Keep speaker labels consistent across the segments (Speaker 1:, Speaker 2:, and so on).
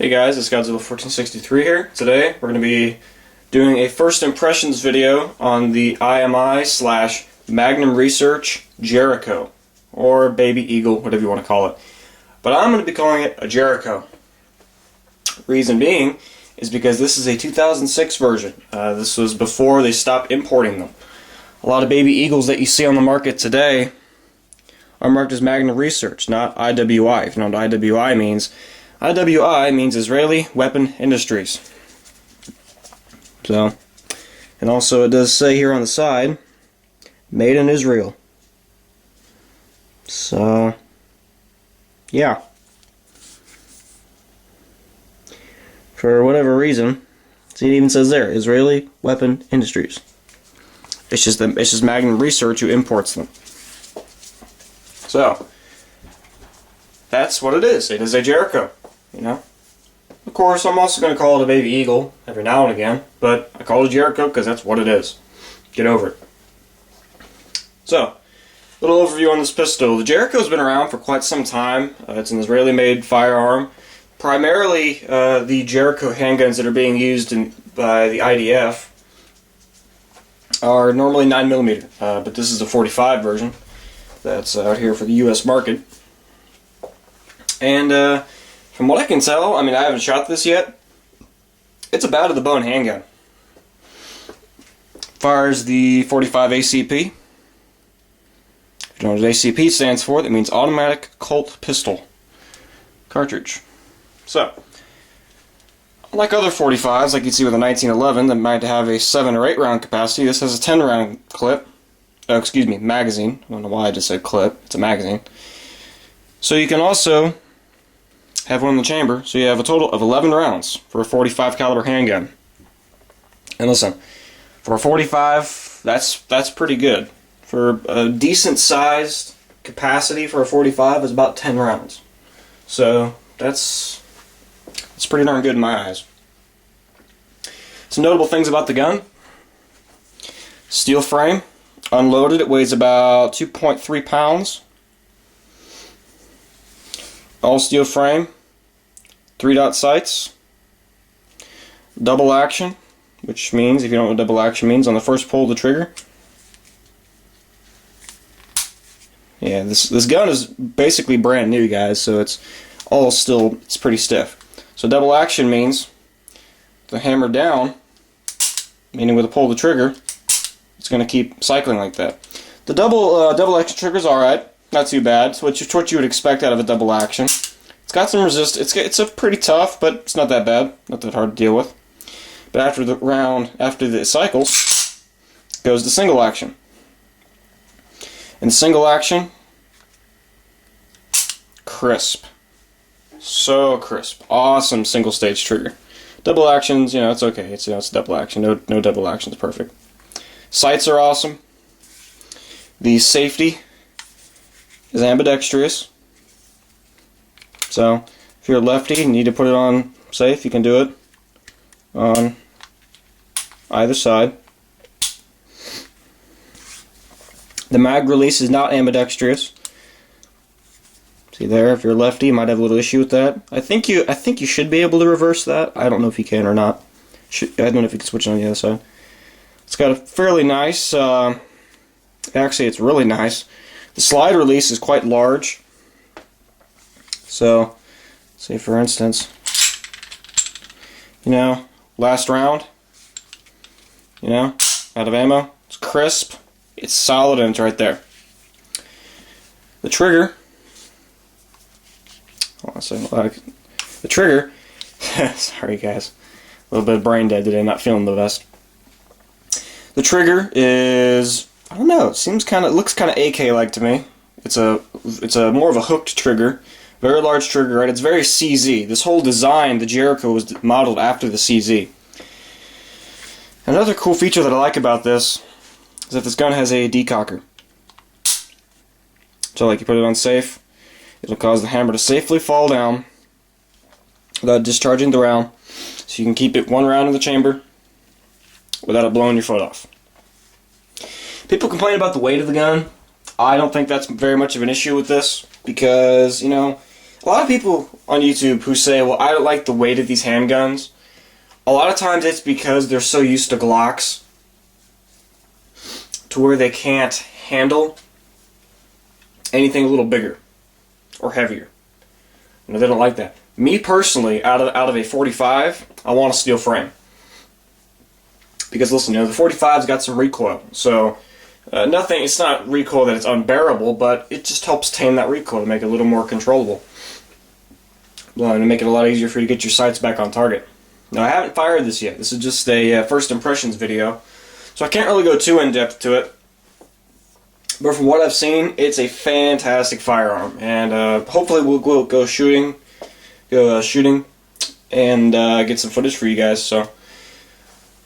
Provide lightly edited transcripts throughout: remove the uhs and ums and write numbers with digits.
Speaker 1: Hey guys, it's Godzilla1463 here. Today we're going to be doing a first impressions video on the IMI / Magnum Research Jericho, or Baby Eagle, whatever you want to call it. But I'm going to be calling it a Jericho. Reason being is because this is a 2006 version. This was before they stopped importing them. A lot of Baby Eagles that you see on the market today are marked as Magnum Research, not IWI. If you know what IWI means, IWI means Israeli Weapon Industries. So, and also it does say here on the side, made in Israel. So, yeah. For whatever reason, see, it even says there, Israeli Weapon Industries. It's just Magnum Research who imports them. So, that's what it is. It is a Jericho. You know, of course, I'm also going to call it a Baby Eagle every now and again, but I call it a Jericho because that's what it is. Get over it. So, little overview on this pistol. The Jericho's been around for quite some time. It's an Israeli-made firearm. Primarily, the Jericho handguns that are being used by the IDF are normally 9mm, but this is a 45 version that's out here for the U.S. market. And from what I can tell, I mean, I haven't shot this yet, it's a bow-to-the-bone handgun. Fires the 45 ACP. If you know what ACP stands for, that means Automatic Colt Pistol Cartridge. So, like other 45s, like you'd see with a 1911, that might have a 7 or 8 round capacity, this has a 10 round clip. Oh, excuse me, magazine. I don't know why I just said clip. It's a magazine. So you can also have one in the chamber, so you have a total of 11 rounds for a 45 caliber handgun. And listen, for a 45, that's pretty good. For a decent sized capacity for a 45 is about 10 rounds. So that's pretty darn good in my eyes. Some notable things about the gun. Steel frame. Unloaded, it weighs about 2.3 pounds. All steel frame. 3-dot sights. Double action, which means, if you don't know what double action means, on the first pull of the trigger. Yeah, this gun is basically brand new, guys, so it's pretty stiff. So double action means the hammer down, meaning with a pull of the trigger, it's going to keep cycling like that. The double action trigger's alright, not too bad. It's what you would expect out of a double action. It's got some resistance. It's a pretty tough, but it's not that bad, not that hard to deal with. But after the cycles, goes the single action. And single action, crisp. So crisp. Awesome single stage trigger. Double actions, you know, it's okay. It's double action. No double action's perfect. Sights are awesome. The safety is ambidextrous. So, if you're a lefty and you need to put it on safe, you can do it on either side. The mag release is not ambidextrous. See there, if you're a lefty, you might have a little issue with that. I think you should be able to reverse that. I don't know if you can or not. I don't know if you can switch it on the other side. It's got a fairly nice, actually it's really nice. The slide release is quite large. So, say for instance, you know, last round, you know, out of ammo, it's crisp, it's solid, and it's right there. The trigger, hold on a second, the trigger, sorry guys, a little bit of brain dead today, not feeling the best. The trigger is, I don't know, it looks kind of AK-like to me. It's a more of a hooked trigger. Very large trigger, right? It's very CZ. This whole design, the Jericho, was modeled after the CZ. Another cool feature that I like about this is that this gun has a decocker. So like you put it on safe, it'll cause the hammer to safely fall down without discharging the round, so you can keep it one round in the chamber without it blowing your foot off. People complain about the weight of the gun. I don't think that's very much of an issue with this because, you know, A lot of people on YouTube who say, well, I don't like the weight of these handguns. A lot of times it's because they're so used to Glocks to where they can't handle anything a little bigger or heavier. You know, they don't like that. Me personally, out of a 45, I want a steel frame. Because listen, you know, the 45's got some recoil, so nothing. It's not recoil that it's unbearable, but it just helps tame that recoil to make it a little more controllable. And to make it a lot easier for you to get your sights back on target. Now, I haven't fired this yet. This is just a first impressions video, so I can't really go too in-depth to it. But from what I've seen, it's a fantastic firearm, and hopefully we'll go shooting, and get some footage for you guys. So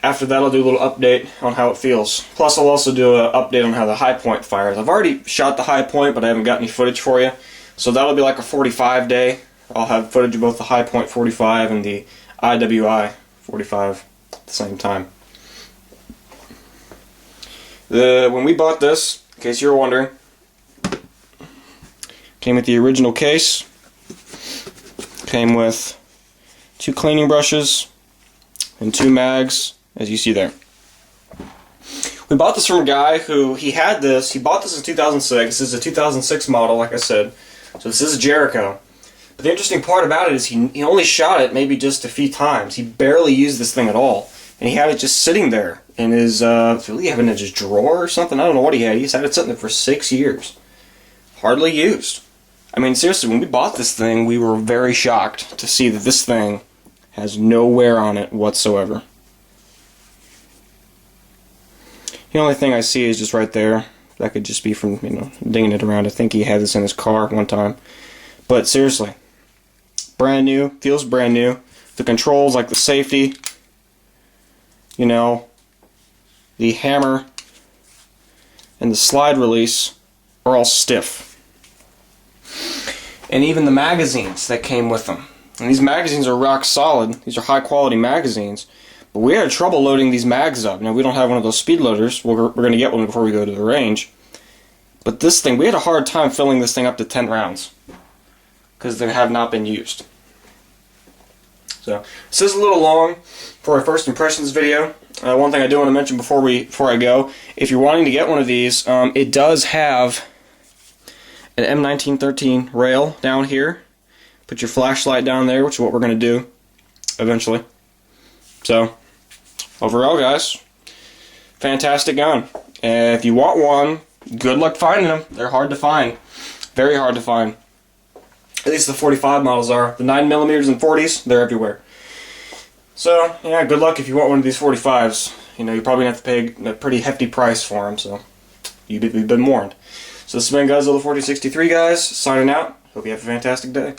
Speaker 1: after that, I'll do a little update on how it feels. Plus, I'll also do an update on how the high point fires. I've already shot the high point, but I haven't got any footage for you. So that'll be like a 45 day. I'll have footage of both the high point 45 and the IWI 45 at the same time. When we bought this, in case you're wondering, came with the original case. Came with 2 cleaning brushes and 2 mags, as you see there. We bought this from a guy who, he bought this in 2006. This is a 2006 model, like I said. So this is a Jericho. But the interesting part about it is he only shot it maybe just a few times. He barely used this thing at all. And he had it just sitting there in his, really having in his drawer or something. I don't know what he had. He's had it sitting there for 6 years. Hardly used. I mean, seriously, when we bought this thing, we were very shocked to see that this thing has no wear on it whatsoever. The only thing I see is just right there. That could just be from, you know, dinging it around. I think he had this in his car one time. But seriously, brand new, feels brand new. The controls, like the safety, you know, the hammer and the slide release are all stiff. And even the magazines that came with them. And these magazines are rock solid. These are high quality magazines. But we had trouble loading these mags up. Now, we don't have one of those speed loaders. We're going to get one before we go to the range. But this thing, we had a hard time filling this thing up to 10 rounds. Because they have not been used. So, this is a little long for a first impressions video. One thing I do want to mention before I go, if you're wanting to get one of these, it does have an M1913 rail down here. Put your flashlight down there, which is what we're going to do eventually. So, overall, guys, fantastic gun. If you want one, good luck finding them. They're hard to find. Very hard to find. At least the 45 models are. The 9mm and 40s, they're everywhere. So, yeah, good luck if you want one of these 45s. You know, you're probably going to have to pay a pretty hefty price for them, so you've been warned. So this has been Godzilla 4063, guys, signing out. Hope you have a fantastic day.